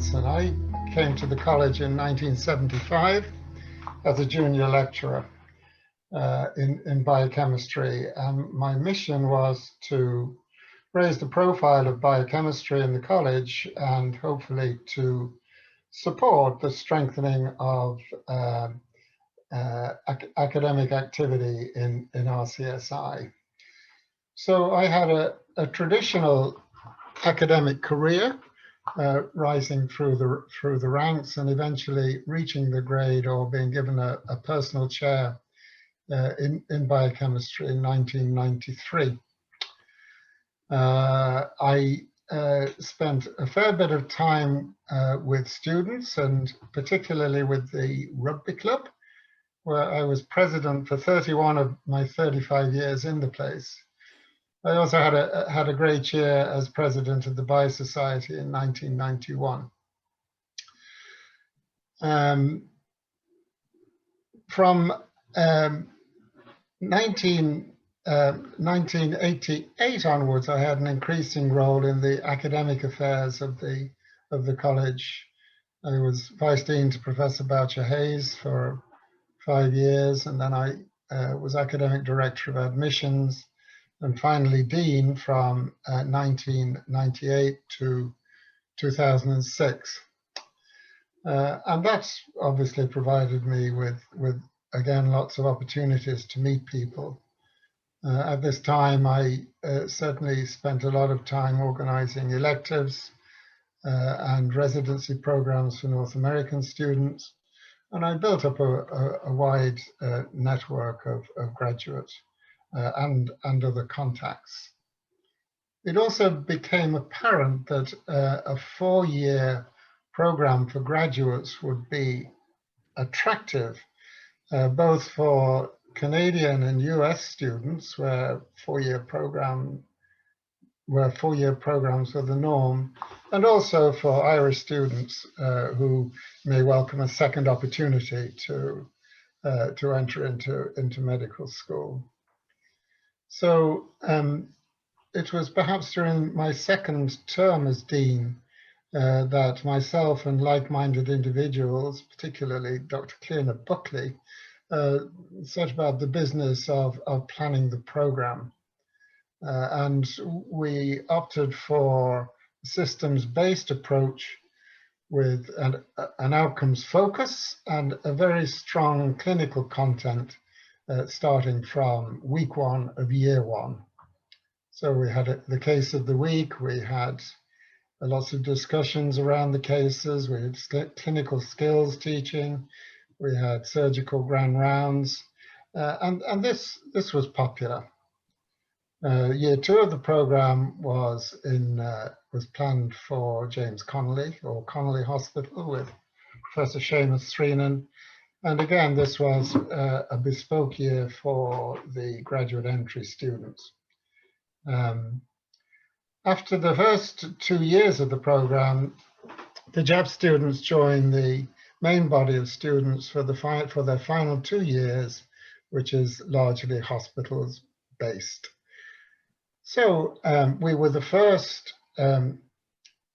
Johnson. I came to the college in 1975 as a junior lecturer in biochemistry, and my mission was to raise the profile of biochemistry in the college and hopefully to support the strengthening of academic activity in RCSI. So I had a traditional academic career, rising through the ranks and eventually reaching the grade or being given a personal chair in biochemistry in 1993. I spent a fair bit of time with students, and particularly with the rugby club, where I was president for 31 of my 35 years in the place. I also had a great year as president of the Bio Society in 1991. From 1988 onwards, I had an increasing role in the academic affairs of the college. I was vice dean to Professor Boucher Hayes for 5 years, and then I was academic director of admissions, and finally dean from 1998 to 2006. And that's obviously provided me with again, lots of opportunities to meet people. At this time, I certainly spent a lot of time organizing electives and residency programs for North American students. And I built up a wide network of graduates and other contacts. It also became apparent that a 4-year program for graduates would be attractive, both for Canadian and US students, where 4-year programs were the norm, and also for Irish students who may welcome a second opportunity to enter into medical school. So it was perhaps during my second term as dean that myself and like-minded individuals, particularly Dr. Clearna Buckley, set about the business of planning the program. And we opted for a systems-based approach with an outcomes focus and a very strong clinical content starting from week 1 of year 1. So we had the case of the week, we had lots of discussions around the cases, we had clinical skills teaching, we had surgical grand rounds, and this was popular. Year 2 of the program was planned for James Connolly, or Connolly Hospital, with Professor Seamus Sreenan. And again, this was a bespoke year for the graduate entry students. After the first 2 years of the program, the JAB students joined the main body of students for their final 2 years, which is largely hospitals based. So we were the first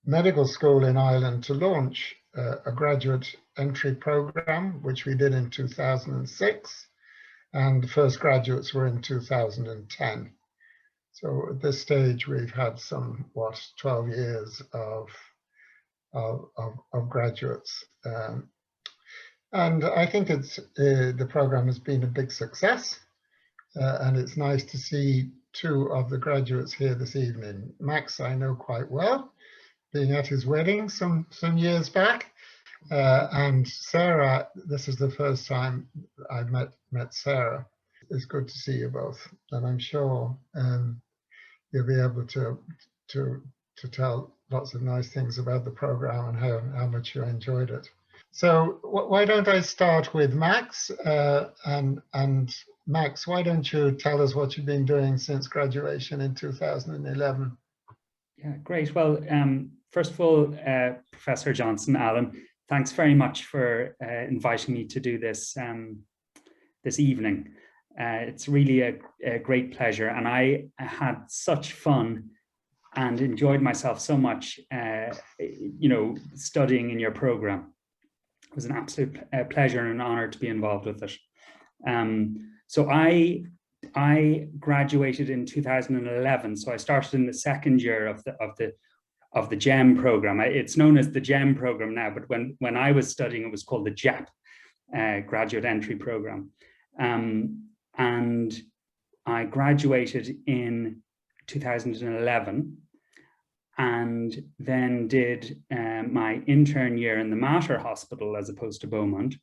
medical school in Ireland to launch a graduate entry program, which we did in 2006, and the first graduates were in 2010. So at this stage, we've had 12 years of graduates. And I think the program has been a big success, and it's nice to see 2 of the graduates here this evening. Max, I know quite well, being at his wedding some years back, and Sarah, this is the first time I've met Sarah. It's good to see you both, and I'm sure you'll be able to tell lots of nice things about the program and how much you enjoyed it. So why don't I start with Max, and Max, why don't you tell us what you've been doing since graduation in 2011? Yeah, great. Well, first of all, Professor Johnson, Alan, thanks very much for inviting me to do this this evening. It's really a great pleasure, and I had such fun and enjoyed myself so much, you know, studying in your program. It was an absolute pleasure and an honor to be involved with it. So I graduated in 2011. So I started in the second year of the GEM program. It's known as the GEM program now, but when I was studying, it was called the JEP, Graduate Entry Program. And I graduated in 2011 and then did my intern year in the Mater Hospital as opposed to Beaumont.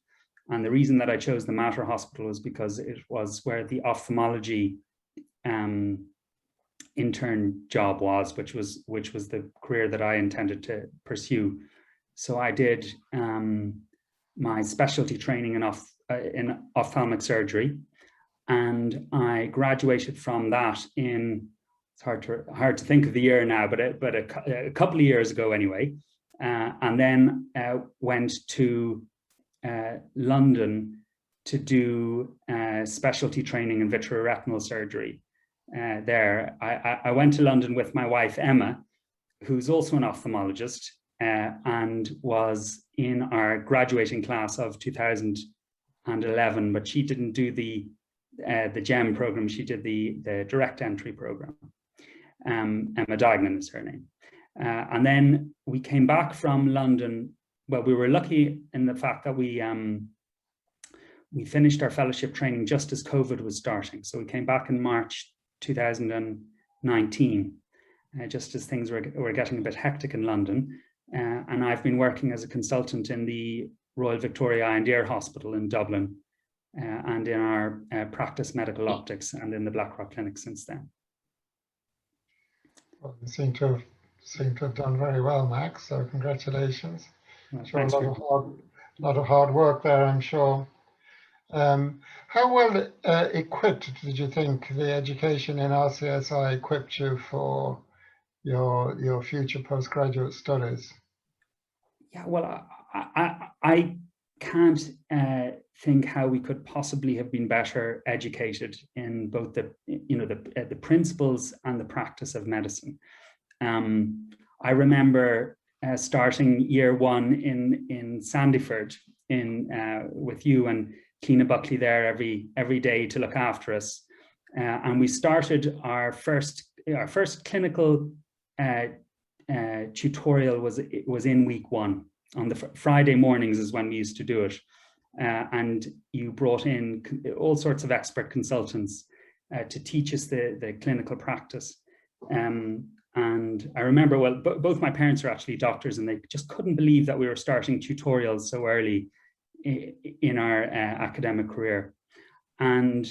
And the reason that I chose the Mater Hospital was because it was where the ophthalmology intern job was, which was the career that I intended to pursue. So I did my specialty training in ophthalmic surgery, and I graduated from that in, it's hard to think of the year now, but a couple of years ago anyway, and then went to London to do specialty training in vitreoretinal surgery. There, I went to London with my wife Emma, who's also an ophthalmologist, and was in our graduating class of 2011, but she didn't do the GEM program. She did the direct entry program. Emma Diagnan is her name. And then we came back from London. Well, we were lucky in the fact that we finished our fellowship training just as COVID was starting. So we came back in March 2019, just as things were getting a bit hectic in London. And I've been working as a consultant in the Royal Victoria Eye and Ear Hospital in Dublin, and in our practice medical optics and in the Blackrock Clinic since then. Well, you seem to have done very well, Max, so congratulations. Well, sure, a lot of hard work there, I'm sure. How well equipped did you think the education in RCSI equipped you for your future postgraduate studies? Yeah, well, I can't think how we could possibly have been better educated in both the principles and the practice of medicine. I remember starting year one in Sandyford with you and Keena Buckley there every day to look after us, and we started our first clinical tutorial was in week one. On the Friday mornings is when we used to do it, and you brought in all sorts of expert consultants to teach us the clinical practice. And I remember, well, both my parents are actually doctors, and they just couldn't believe that we were starting tutorials so early in our academic career. And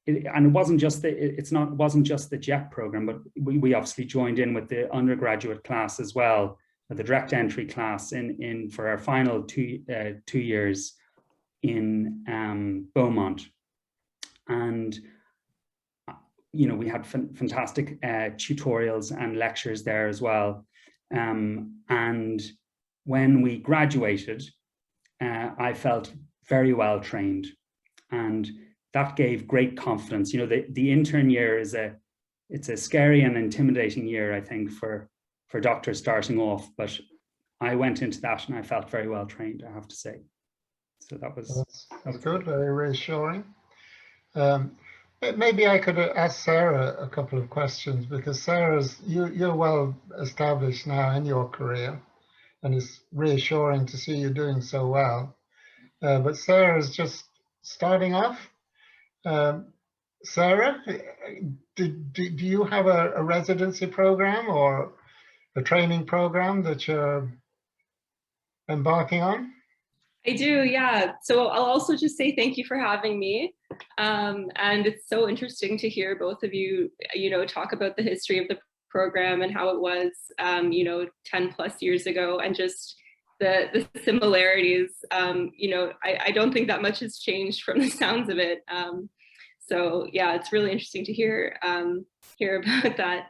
it wasn't just the JEP program, but we obviously joined in with the undergraduate class as well, the direct entry class in for our final two years in Beaumont. And we had fantastic tutorials and lectures there as well. And when we graduated, I felt very well trained, and that gave great confidence. The intern year it's a scary and intimidating year, I think, for doctors starting off, but I went into that and I felt very well trained, I have to say. So that was good, very reassuring. Maybe I could ask Sarah a couple of questions, because you're well established now in your career, and it's reassuring to see you doing so well. But Sarah's just starting off. Sarah, do you have a residency program or a training program that you're embarking on? I do, yeah. So I'll also just say thank you for having me. And it's so interesting to hear both of you, talk about the history of the program and how it was, 10 plus years ago, and just the similarities. I don't think that much has changed from the sounds of it. So yeah, it's really interesting to hear about that.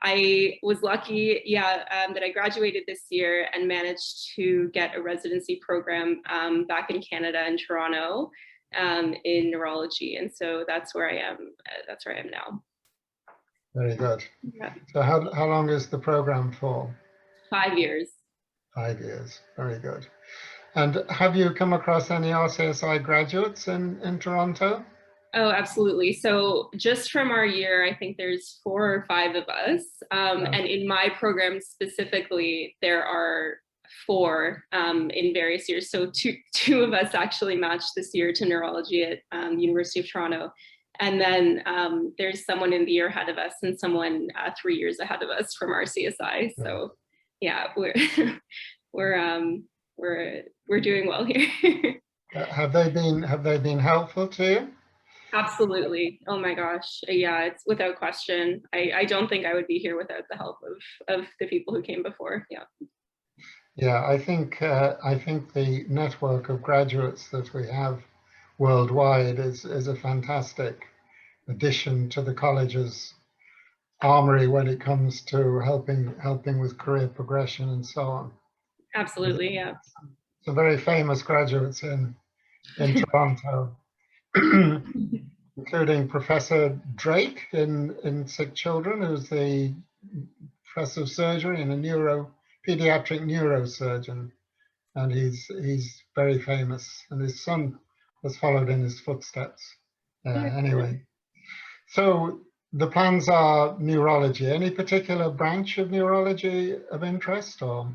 I was lucky, that I graduated this year and managed to get a residency program back in Canada in Toronto in neurology, and so that's where I am. That's where I am now. Very good. Yeah. So how long is the program for? 5 years. 5 years. Very good. And have you come across any RCSI graduates in Toronto? Oh, absolutely. So just from our year, I think there's 4 or 5 of us. And in my program specifically, there are 4 in various years. So two of us actually matched this year to neurology at University of Toronto. And then there's someone in the year ahead of us and someone 3 years ahead of us from RCSI. So yeah, we're we're doing well here. Have they been helpful to you? Absolutely. Oh my gosh. Yeah, it's without question. I don't think I would be here without the help of the people who came before. Yeah. Yeah, I think the network of graduates that we have worldwide is a fantastic addition to the college's armory when it comes to helping with career progression and so on. Absolutely. Yeah. Some very famous graduates in Toronto, including Professor Drake in sick children, who's the professor of surgery and a pediatric neurosurgeon, and he's very famous, and his son has followed in his footsteps. Anyway, so the plans are neurology. Any particular branch of neurology of interest, or?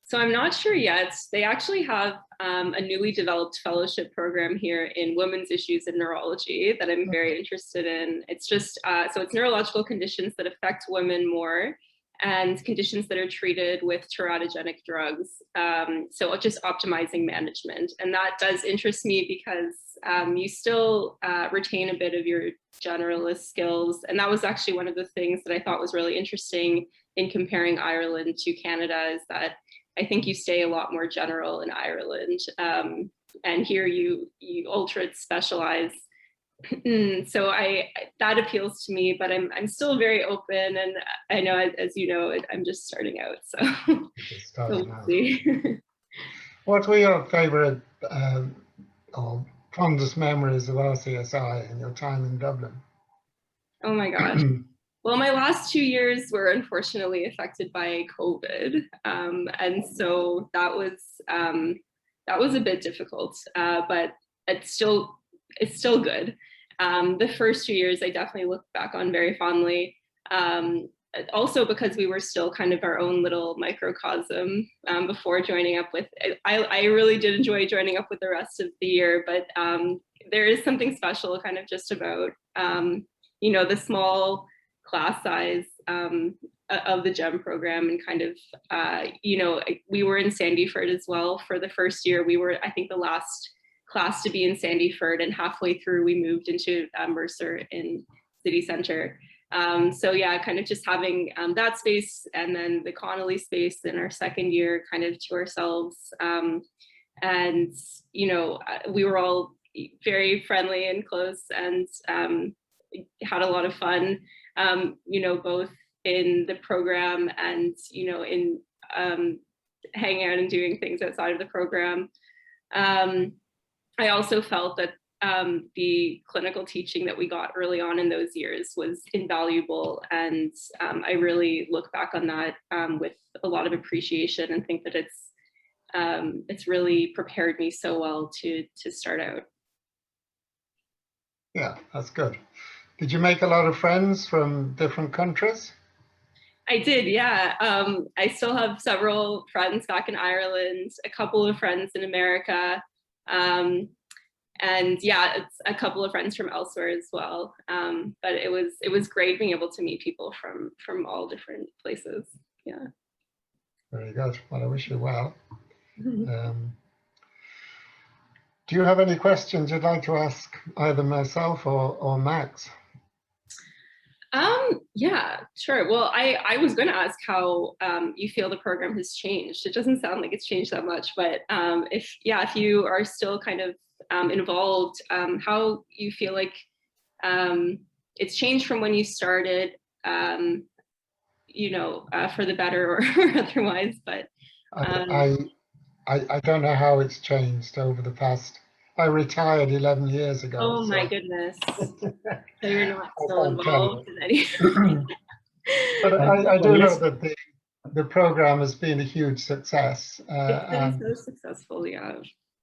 So I'm not sure yet. They actually have a newly developed fellowship program here in women's issues in neurology that I'm very interested in. It's just, so it's neurological conditions that affect women more and conditions that are treated with teratogenic drugs. So just optimizing management. And that does interest me because you still retain a bit of your generalist skills. And that was actually one of the things that I thought was really interesting in comparing Ireland to Canada, is that I think you stay a lot more general in Ireland, and here you ultra specialize. So that appeals to me, but I'm still very open, and I know, as you know, I'm just starting out. So, we'll see. What were your favorite or fondest memories of RCSI and your time in Dublin? Oh my gosh. Well, my last 2 years were unfortunately affected by COVID, and so that was a bit difficult, but it's still good. The first 2 years I definitely look back on very fondly, also because we were still kind of our own little microcosm before joining up with. I really did enjoy joining up with the rest of the year, but there is something special kind of just about the small class size of the GEM program, and kind of, we were in Sandyford as well for the first year. We were, I think, the last class to be in Sandyford, and halfway through we moved into Mercer in city center. So yeah, kind of just having that space, and then the Connolly space in our second year kind of to ourselves. And, we were all very friendly and close, and had a lot of fun. Both in the program and, in hanging out and doing things outside of the program. I also felt that the clinical teaching that we got early on in those years was invaluable. And I really look back on that with a lot of appreciation, and think that it's really prepared me so well to start out. Yeah, that's good. Did you make a lot of friends from different countries? I did, yeah. I still have several friends back in Ireland, a couple of friends in America, and yeah, it's a couple of friends from elsewhere as well. But it was great being able to meet people from all different places. Yeah. Very good. Well, I wish you well. Do you have any questions you'd like to ask either myself or Max? Yeah, sure. Well, I was going to ask how you feel the program has changed. It doesn't sound like it's changed that much, but if you are still kind of involved, how you feel like it's changed from when you started, for the better or otherwise. But I don't know how it's changed over the past I retired 11 years ago. Oh my so. goodness. So you're not I so can't tell involved in any. you. But I Well, do know that the program has been a huge success, It's been and so successful, yeah.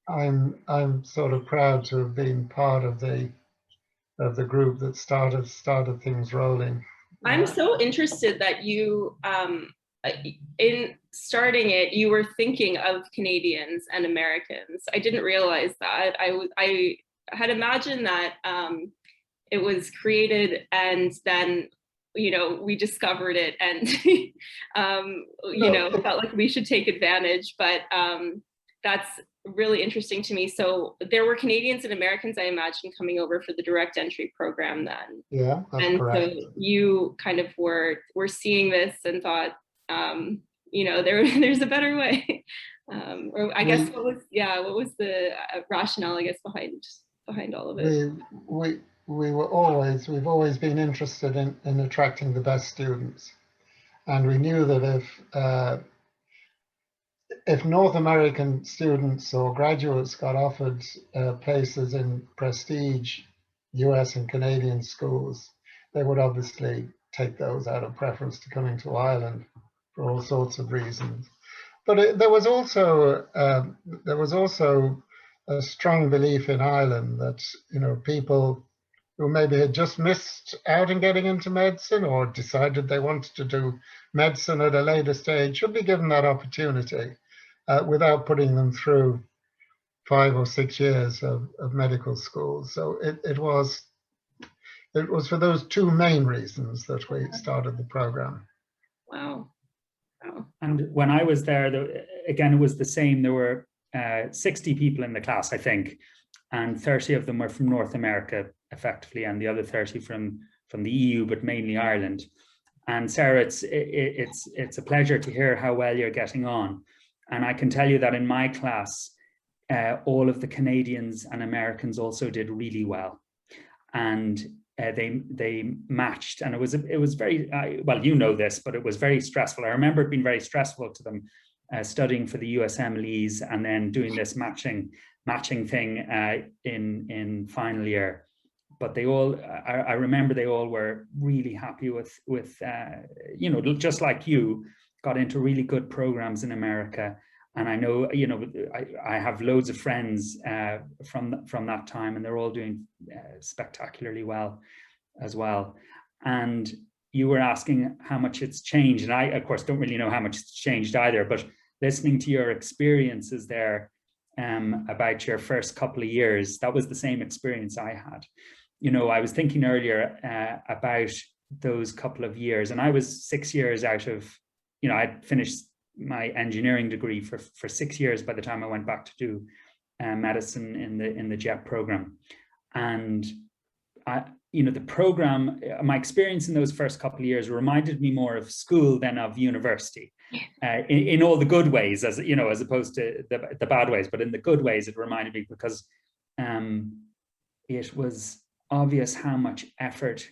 I'm sort of proud to have been part of the group that started things rolling. I'm so interested that you, in starting it, you were thinking of Canadians and Americans. I didn't realize that. I had imagined that it was created and then, you know, we discovered it and, you know, felt like we should take advantage. But that's really interesting to me. So there were Canadians and Americans, I imagine, coming over for the direct entry program then. Yeah, that's and correct. So you kind of were seeing this and thought, you know, there's a better way. Or I guess what was the rationale, I guess, behind all of it? We've always been interested in attracting the best students, and we knew that if North American students or graduates got offered places in prestige US and Canadian schools, they would obviously take those out of preference to coming to Ireland for all sorts of reasons. But there was also a strong belief in Ireland that, you know, people who maybe had just missed out in getting into medicine or decided they wanted to do medicine at a later stage should be given that opportunity without putting them through 5 or 6 years of medical school. So it was for those two main reasons that we started the program. Wow. And when I was there, again, it was the same. There were 60 people in the class, I think, and 30 of them were from North America, effectively, and the other 30 from the EU, but mainly Ireland. And Sarah, it's a pleasure to hear how well you're getting on. And I can tell you that in my class, all of the Canadians and Americans also did really well, and they matched. And it was very well, you know this, but it was very stressful. I remember it being very stressful to them, studying for the USMLEs and then doing this matching thing in final year. But they all, I remember they all were really happy with you know, just like you, got into really good programs in America. And I know, you know, I have loads of friends from that time, and they're all doing spectacularly well as well. And you were asking how much it's changed. And I, of course, don't really know how much it's changed either, but listening to your experiences there about your first couple of years, that was the same experience I had. You know, I was thinking earlier about those couple of years, and I was 6 years out of, you know, I'd finished my engineering degree for 6 years by the time I went back to do medicine in the JEP program. And you know, the program, my experience in those first couple of years reminded me more of school than of university, in all the good ways, as you know, as opposed to the bad ways. But in the good ways, it reminded me because it was obvious how much effort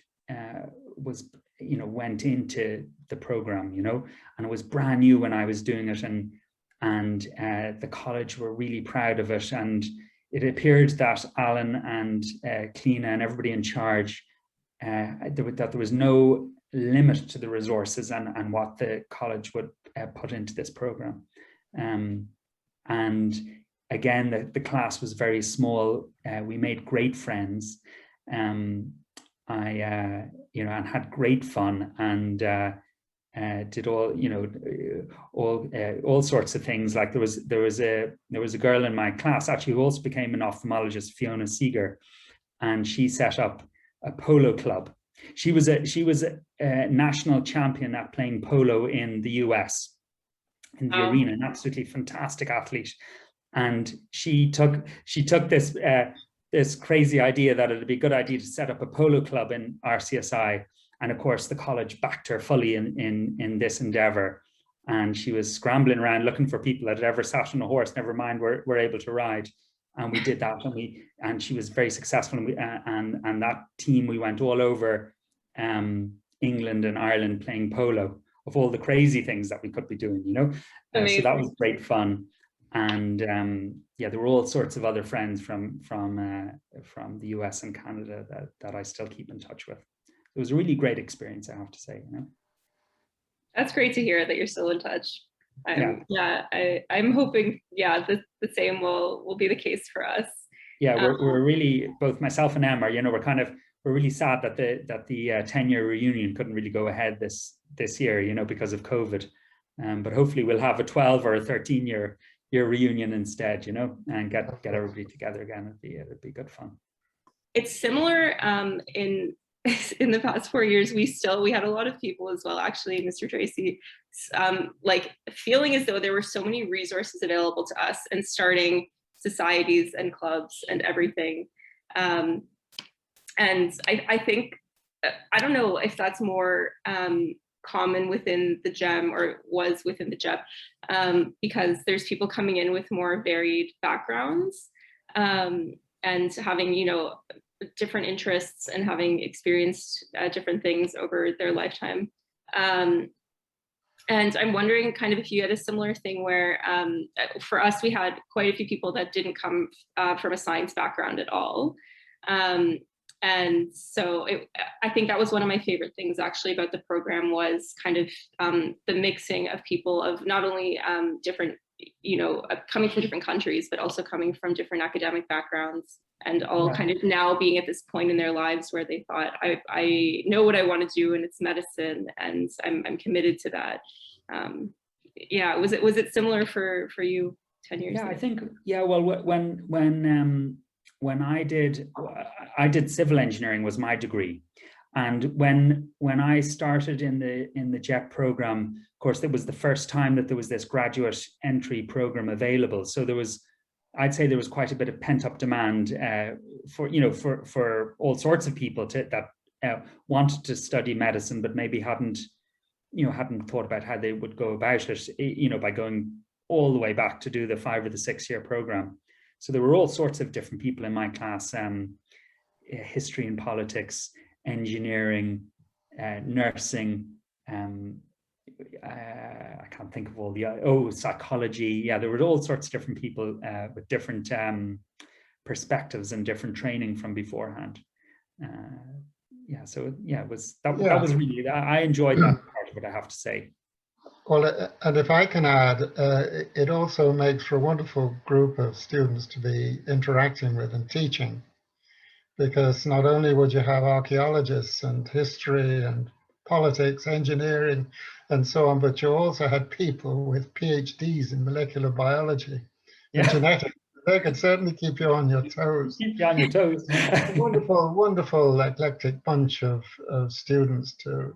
went into the program, you know, and it was brand new when I was doing it, and the college were really proud of it. And it appeared that Alan and Cliona and everybody in charge, that there was no limit to the resources and what the college would put into this program. And again, the class was very small. We made great friends. You know, and had great fun, and did all, you know, all sorts of things. Like there was a girl in my class actually who also became an ophthalmologist, Fiona Seeger, and she set up a polo club. She was a national champion at playing polo in the US, in the arena, an absolutely fantastic athlete. And she took this this crazy idea that it'd be a good idea to set up a polo club in RCSI. And of course, the college backed her fully in this endeavor. And she was scrambling around looking for people that had ever sat on a horse, never mind were able to ride. And we did that, and she was very successful. And that team, we went all over England and Ireland playing polo, of all the crazy things that we could be doing, you know. So that was great fun. And yeah, there were all sorts of other friends from the US and Canada that I still keep in touch with. It was a really great experience, I have to say. You know? That's great to hear that you're still in touch. I'm hoping, the same will be the case for us. Yeah, we're really, both myself and Emma, you know, we're really sad that the 10-year reunion couldn't really go ahead this year, you know, because of COVID. But hopefully we'll have a 12 or a 13-year reunion instead, you know, and get everybody together again. It'd be good fun. It's similar in the past 4 years. We had a lot of people as well, actually, Mr. Treacy, like feeling as though there were so many resources available to us and starting societies and clubs and everything. And I think, I don't know if that's more common within the GEM or was within the GEP, because there's people coming in with more varied backgrounds and having, you know, different interests and having experienced different things over their lifetime. And I'm wondering kind of if you had a similar thing where for us, we had quite a few people that didn't come from a science background at all. And so I think that was one of my favorite things actually about the program, was kind of the mixing of people of not only different, you know, coming from different countries, but also coming from different academic backgrounds, and all kind of now being at this point in their lives where they thought, I know what I want to do, and it's medicine, and I'm committed to that. Yeah, was it similar for you 10 years ago? I think, well, when I did civil engineering was my degree, and when I started in the JEP program, of course, it was the first time that there was this graduate entry program available. So I'd say there was quite a bit of pent up demand for all sorts of people that wanted to study medicine, but maybe hadn't thought about how they would go about it, you know, by going all the way back to do the 5 or the 6 year program. So there were all sorts of different people in my class, history and politics, engineering, nursing, I can't think of all the, psychology. Yeah, there were all sorts of different people with different perspectives and different training from beforehand. That was really, I enjoyed that part of it, I have to say. Well, and if I can add, it also makes for a wonderful group of students to be interacting with and teaching, because not only would you have archaeologists and history and politics, engineering, and so on, but you also had people with PhDs in molecular biology and genetics. They could certainly keep you on your toes. Keep you on your toes. Wonderful, wonderful eclectic bunch of students to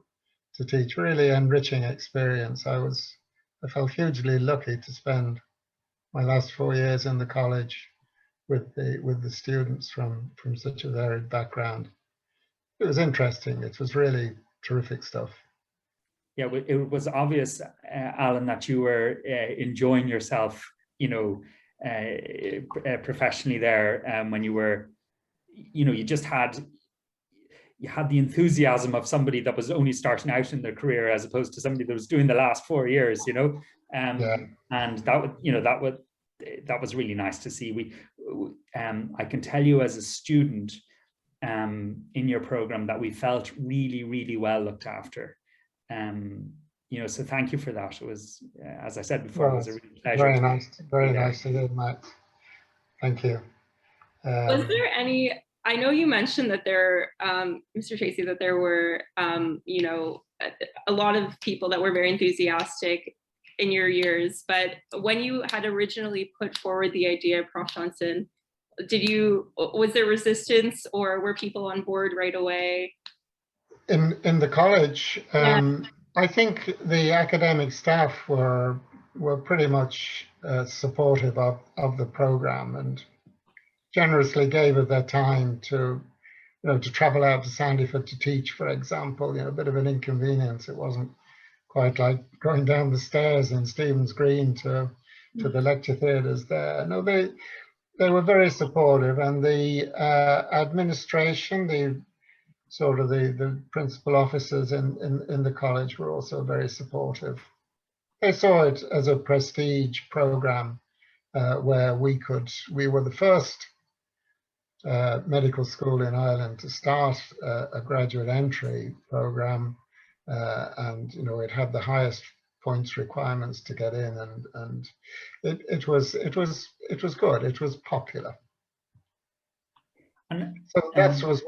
teach. Really enriching experience. I felt hugely lucky to spend my last 4 years in the college with the students from such a varied background. It was interesting. It was really terrific stuff. Yeah, it was obvious, Alan, that you were enjoying yourself, you know, professionally there, when you were, you know, you had the enthusiasm of somebody that was only starting out in their career, as opposed to somebody that was doing the last 4 years, you know. And that was really nice to see. I can tell you as a student in your program that we felt really, really well looked after. You know, so thank you for that. It was, as I said before, it was a real pleasure. Very nice to hear, Max. Thank you. Was there any, I know you mentioned that there, Mr. Treacy, that there were, you know, a lot of people that were very enthusiastic in your years, but when you had originally put forward the idea, Prof Johnson, was there resistance, or were people on board right away? In the college, I think the academic staff were pretty much supportive of the program, and generously gave of their time to, you know, to travel out to Sandyford to teach, for example. You know, a bit of an inconvenience. It wasn't quite like going down the stairs in Stephen's Green to the lecture theatres there. No, they were very supportive, and the administration, the principal officers in the college were also very supportive. They saw it as a prestige program, where we were the first medical school in Ireland to start a graduate entry program, and it had the highest points requirements to get in, and it was good. It was popular. And, so that was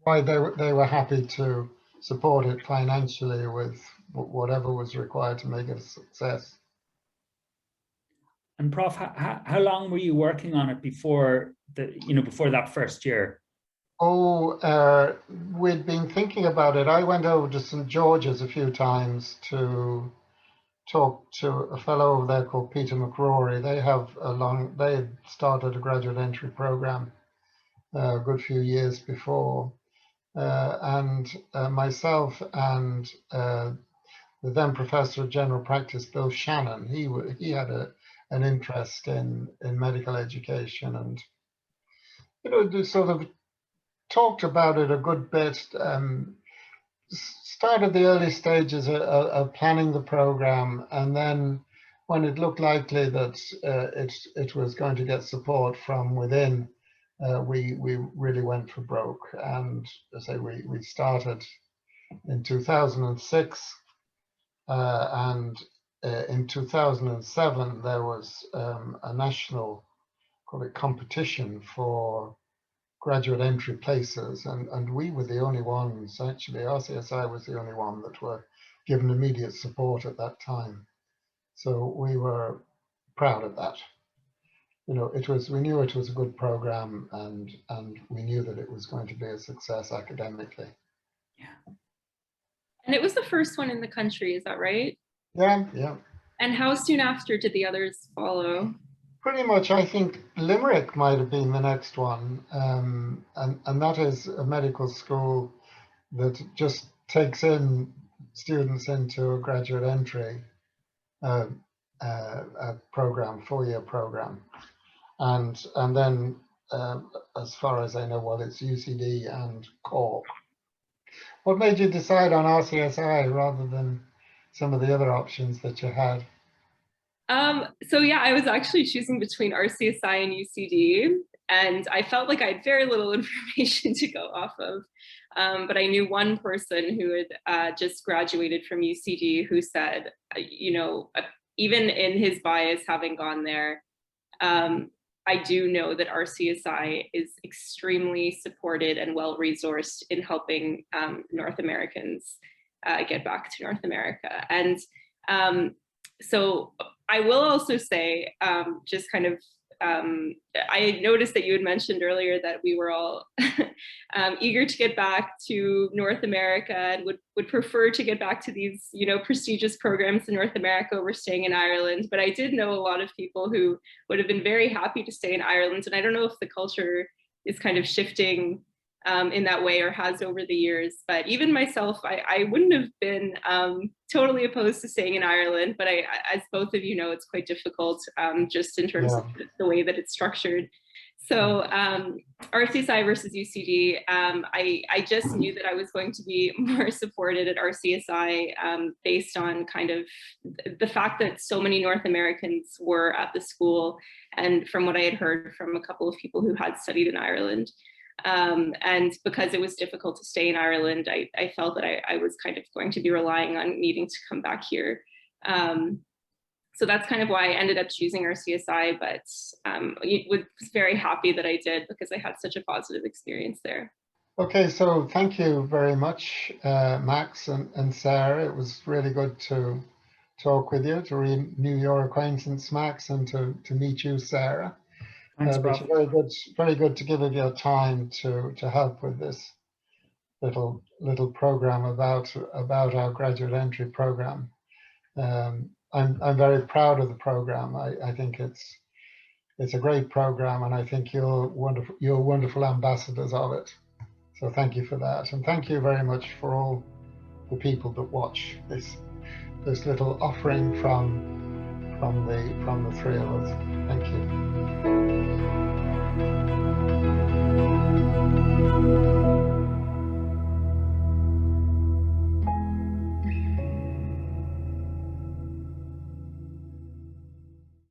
why they were happy to support it financially with whatever was required to make it a success. And Prof, how long were you working on it before before that first year? Oh, we'd been thinking about it. I went over to St. George's a few times to talk to a fellow over there called Peter McRory. They had started a graduate entry program a good few years before. And myself and the then Professor of General Practice, Bill Shannon, he had an interest in medical education, and sort of talked about it a good bit. Started the early stages of planning the program, and then when it looked likely that it was going to get support from within, we really went for broke. And as I say, we started in 2006, and in 2007 there was a national, call it, competition for graduate entry places, and we were the only ones, actually. RCSI was the only one that were given immediate support at that time. So we were proud of that. We knew it was a good program, and we knew that it was going to be a success academically. Yeah. And it was the first one in the country, is that right? Yeah. And how soon after did the others follow? Pretty much, I think Limerick might have been the next one, and that is a medical school that just takes in students into a graduate entry program, 4-year program, and then as far as I know, well, it's UCD and Cork. What made you decide on RCSI rather than some of the other options that you had? So yeah, I was actually choosing between RCSI and UCD, and I felt like I had very little information to go off of. But I knew one person who had just graduated from UCD who said, even in his bias having gone there, I do know that RCSI is extremely supported and well-resourced in helping North Americans get back to North America. And so I will also say, just kind of, I noticed that you had mentioned earlier that we were all eager to get back to North America and would prefer to get back to these, prestigious programs in North America over staying in Ireland. But I did know a lot of people who would have been very happy to stay in Ireland. And I don't know if the culture is kind of shifting in that way or has over the years. But even myself, I wouldn't have been totally opposed to staying in Ireland, but as both of you know, it's quite difficult just in terms of the way that it's structured. So RCSI versus UCD, I just knew that I was going to be more supported at RCSI based on kind of the fact that so many North Americans were at the school, and from what I had heard from a couple of people who had studied in Ireland. And because it was difficult to stay in Ireland, I felt that I was kind of going to be relying on needing to come back here. So that's kind of why I ended up choosing RCSI, but was very happy that I did because I had such a positive experience there. Okay, so thank you very much, Max and Sarah. It was really good to talk with you, to renew your acquaintance, Max, and to meet you, Sarah. Thanks, Prof. Very good to give of your time to help with this little program about our graduate entry program. I'm very proud of the program. I think it's a great program, and I think you're wonderful ambassadors of it. So thank you for that, and thank you very much for all the people that watch this little offering from the three of us. Thank you.